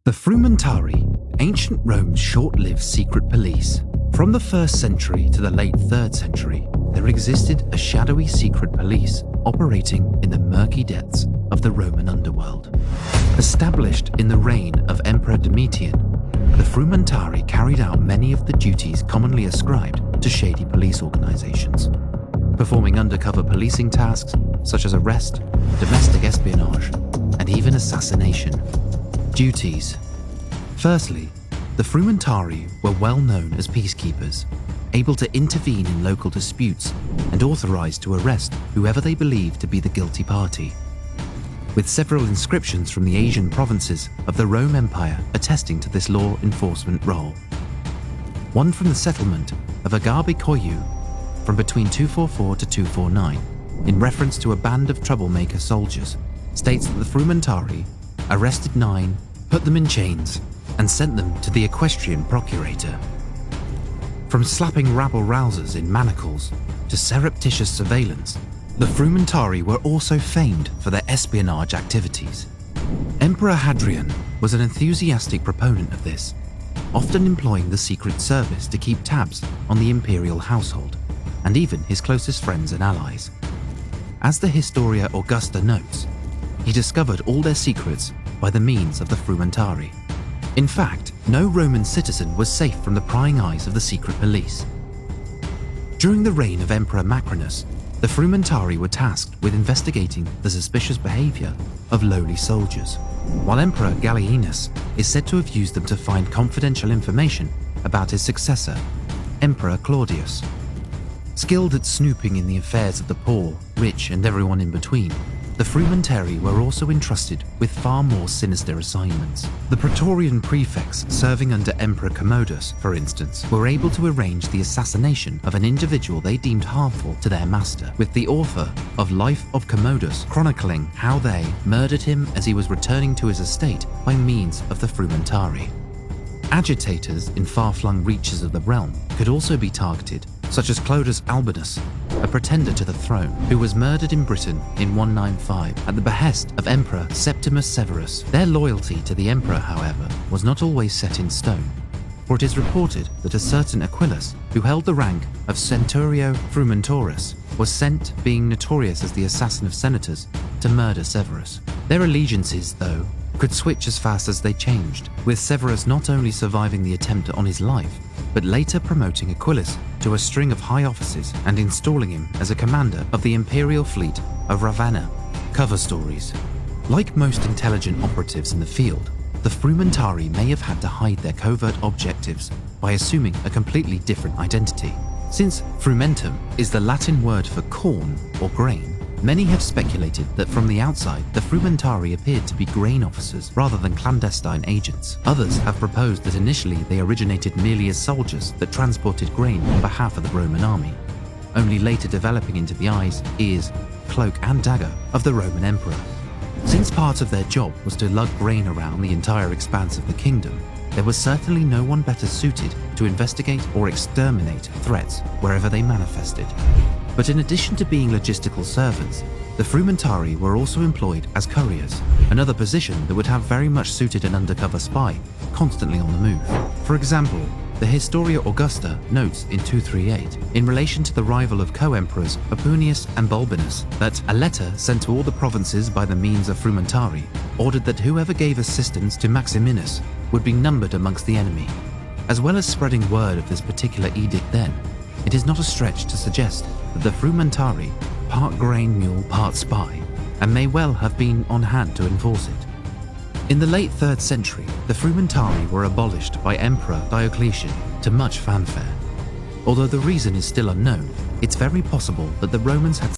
The Frumentarii, ancient Rome's short-lived secret police. From the 1st century to the late 3rd century, there existed a shadowy secret police operating in the murky depths of the Roman underworld. Established in the reign of Emperor Domitian, the Frumentarii carried out many of the duties commonly ascribed to shady police organizations, performing undercover policing tasks such as arrest, domestic espionage, and even assassination. Duties. Firstly, the Frumentarii were well known as peacekeepers, able to intervene in local disputes and authorized to arrest whoever they believed to be the guilty party, with several inscriptions from the Asian provinces of the Rome Empire attesting to this law enforcement role. One from the settlement of Agabe Koyu from between 244 to 249, in reference to a band of troublemaker soldiers, states that the Frumentarii arrested 9, put them in chains, and sent them to the equestrian procurator. From slapping rabble-rousers in manacles to surreptitious surveillance, the Frumentarii were also famed for their espionage activities. Emperor Hadrian was an enthusiastic proponent of this, often employing the Secret Service to keep tabs on the imperial household, and even his closest friends and allies. As the Historia Augusta notes, he discovered all their secrets by the means of the Frumentarii. In fact, no Roman citizen was safe from the prying eyes of the secret police. During the reign of Emperor Macrinus, the Frumentarii were tasked with investigating the suspicious behavior of lowly soldiers, while Emperor Gallienus is said to have used them to find confidential information about his successor, Emperor Claudius. Skilled at snooping in the affairs of the poor, rich, and everyone in between, the Frumentarii were also entrusted with far more sinister assignments. The Praetorian prefects serving under Emperor Commodus, for instance, were able to arrange the assassination of an individual they deemed harmful to their master, with the author of Life of Commodus chronicling how they murdered him as he was returning to his estate by means of the Frumentarii. Agitators in far-flung reaches of the realm could also be targeted, such as Clodius Albinus, a pretender to the throne, who was murdered in Britain in 195 at the behest of Emperor Septimus Severus. Their loyalty to the emperor, however, was not always set in stone, for it is reported that a certain Aquilus, who held the rank of Centurio Frumentoris, was sent, being notorious as the assassin of senators, to murder Severus. Their allegiances, though, could switch as fast as they changed, with Severus not only surviving the attempt on his life, but later promoting Aquilus to a string of high offices and installing him as a commander of the imperial fleet of Ravenna. Cover stories. Like most intelligent operatives in the field, the Frumentarii may have had to hide their covert objectives by assuming a completely different identity. Since frumentum is the Latin word for corn or grain, many have speculated that from the outside, the Frumentarii appeared to be grain officers rather than clandestine agents. Others have proposed that initially they originated merely as soldiers that transported grain on behalf of the Roman army, only later developing into the eyes, ears, cloak and dagger of the Roman emperor. Since part of their job was to lug grain around the entire expanse of the kingdom, there was certainly no one better suited to investigate or exterminate threats wherever they manifested. But in addition to being logistical servants, the Frumentarii were also employed as couriers, another position that would have very much suited an undercover spy, constantly on the move. For example, the Historia Augusta notes in 238, in relation to the rival of co-emperors Opunius and Balbinus, that a letter sent to all the provinces by the means of Frumentarii ordered that whoever gave assistance to Maximinus would be numbered amongst the enemy. As well as spreading word of this particular edict then, it is not a stretch to suggest that the Frumentarii, part grain mule, part spy, and may well have been on hand to enforce it. In the late 3rd century, the Frumentarii were abolished by Emperor Diocletian to much fanfare. Although the reason is still unknown, it's very possible that the Romans had